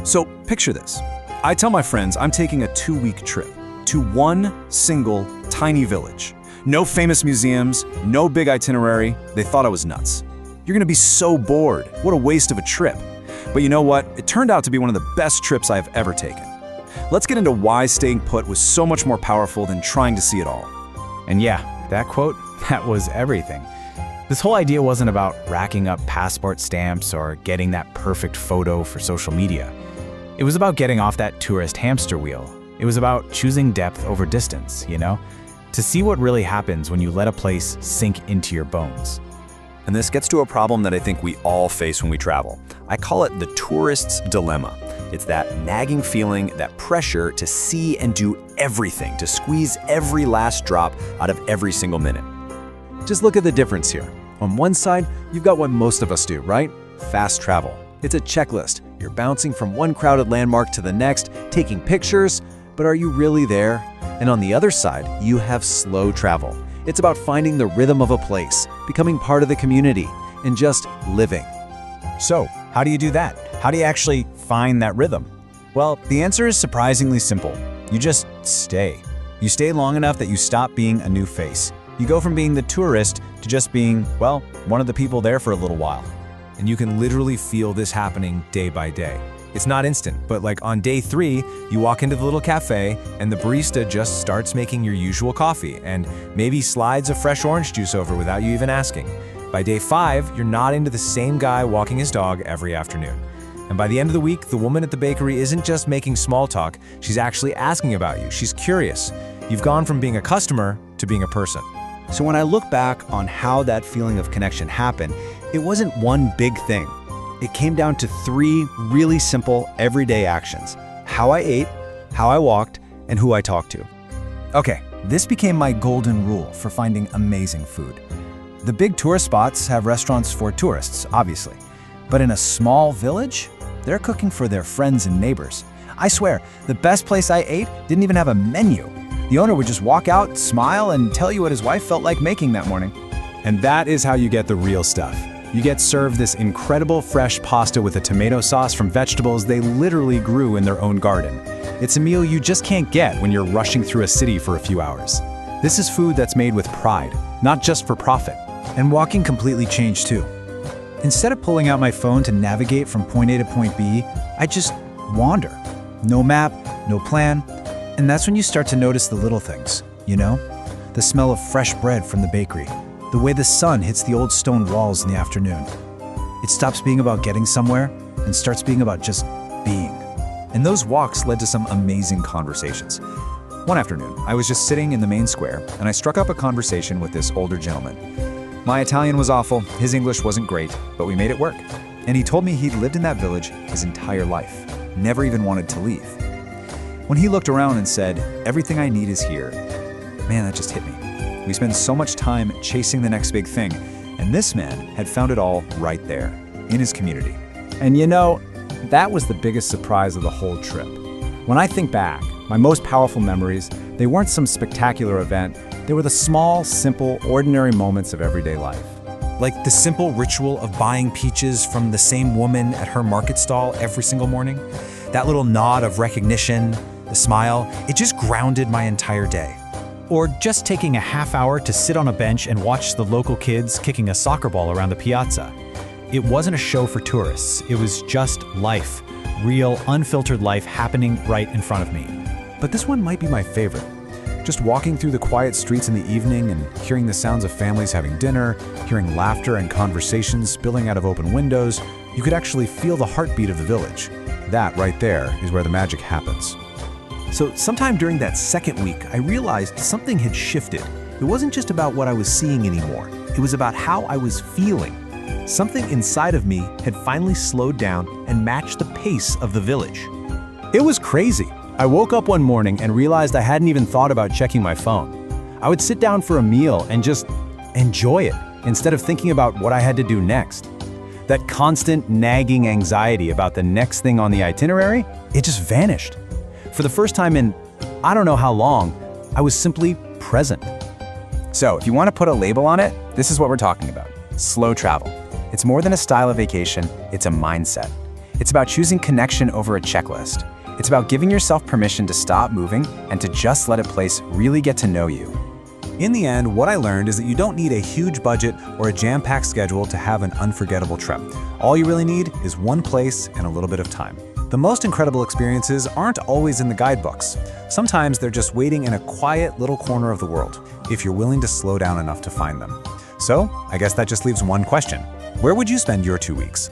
So picture this. I tell my friends I'm taking a 2-week trip to one single tiny village. No famous museums, no big itinerary. They thought I was nuts. You're gonna be so bored. What a waste of a trip. But you know what? It turned out to be one of the best trips I've ever taken. Let's get into why staying put was so much more powerful than trying to see it all. And yeah, that quote, that was everything. This whole idea wasn't about racking up passport stamps or getting that perfect photo for social media. It was about getting off that tourist hamster wheel. It was about choosing depth over distance, to see what really happens when you let a place sink into your bones. And this gets to a problem that I think we all face when we travel. I call it the tourist's dilemma. It's that nagging feeling, that pressure to see and do everything, to squeeze every last drop out of every single minute. Just look at the difference here. On one side, you've got what most of us do, right? Fast travel. It's a checklist. You're bouncing from one crowded landmark to the next, taking pictures, but are you really there? And on the other side, you have slow travel. It's about finding the rhythm of a place, becoming part of the community, and just living. So, how do you do that? How do you actually find that rhythm? Well, the answer is surprisingly simple. You just stay. You stay long enough that you stop being a new face. You go from being the tourist to just being, well, one of the people there for a little while. And you can literally feel this happening day by day. It's not instant, but like on day 3, you walk into the little cafe and the barista just starts making your usual coffee and maybe slides a fresh orange juice over without you even asking. By day 5, you're nodding to the same guy walking his dog every afternoon. And by the end of the week, the woman at the bakery isn't just making small talk, she's actually asking about you. She's curious. You've gone from being a customer to being a person. So when I look back on how that feeling of connection happened, it wasn't one big thing. It came down to 3 really simple, everyday actions: how I ate, how I walked, and who I talked to. Okay, this became my golden rule for finding amazing food. The big tourist spots have restaurants for tourists, obviously. But in a small village, they're cooking for their friends and neighbors. I swear, the best place I ate didn't even have a menu. The owner would just walk out, smile, and tell you what his wife felt like making that morning. And that is how you get the real stuff. You get served this incredible fresh pasta with a tomato sauce from vegetables they literally grew in their own garden. It's a meal you just can't get when you're rushing through a city for a few hours. This is food that's made with pride, not just for profit. And walking completely changed too. Instead of pulling out my phone to navigate from point A to point B, I just wander. No map, no plan. And that's when you start to notice the little things, The smell of fresh bread from the bakery. The way the sun hits the old stone walls in the afternoon. It stops being about getting somewhere and starts being about just being. And those walks led to some amazing conversations. One afternoon, I was just sitting in the main square, and I struck up a conversation with this older gentleman. My Italian was awful, his English wasn't great, but we made it work. And he told me he'd lived in that village his entire life, never even wanted to leave. When he looked around and said, "Everything I need is here," man, that just hit me. We spend so much time chasing the next big thing, and this man had found it all right there, in his community. And that was the biggest surprise of the whole trip. When I think back, my most powerful memories, they weren't some spectacular event. They were the small, simple, ordinary moments of everyday life. Like the simple ritual of buying peaches from the same woman at her market stall every single morning. That little nod of recognition, the smile, it just grounded my entire day. Or just taking a half hour to sit on a bench and watch the local kids kicking a soccer ball around the piazza. It wasn't a show for tourists, it was just life. Real, unfiltered life happening right in front of me. But this one might be my favorite. Just walking through the quiet streets in the evening and hearing the sounds of families having dinner, hearing laughter and conversations spilling out of open windows, you could actually feel the heartbeat of the village. That right there is where the magic happens. So sometime during that second week, I realized something had shifted. It wasn't just about what I was seeing anymore. It was about how I was feeling. Something inside of me had finally slowed down and matched the pace of the village. It was crazy. I woke up one morning and realized I hadn't even thought about checking my phone. I would sit down for a meal and just enjoy it instead of thinking about what I had to do next. That constant nagging anxiety about the next thing on the itinerary, it just vanished. For the first time in I don't know how long, I was simply present. So, if you want to put a label on it, this is what we're talking about. Slow travel. It's more than a style of vacation, it's a mindset. It's about choosing connection over a checklist. It's about giving yourself permission to stop moving and to just let a place really get to know you. In the end, what I learned is that you don't need a huge budget or a jam-packed schedule to have an unforgettable trip. All you really need is one place and a little bit of time. The most incredible experiences aren't always in the guidebooks. Sometimes they're just waiting in a quiet little corner of the world, if you're willing to slow down enough to find them. So, I guess that just leaves one question. Where would you spend your 2 weeks?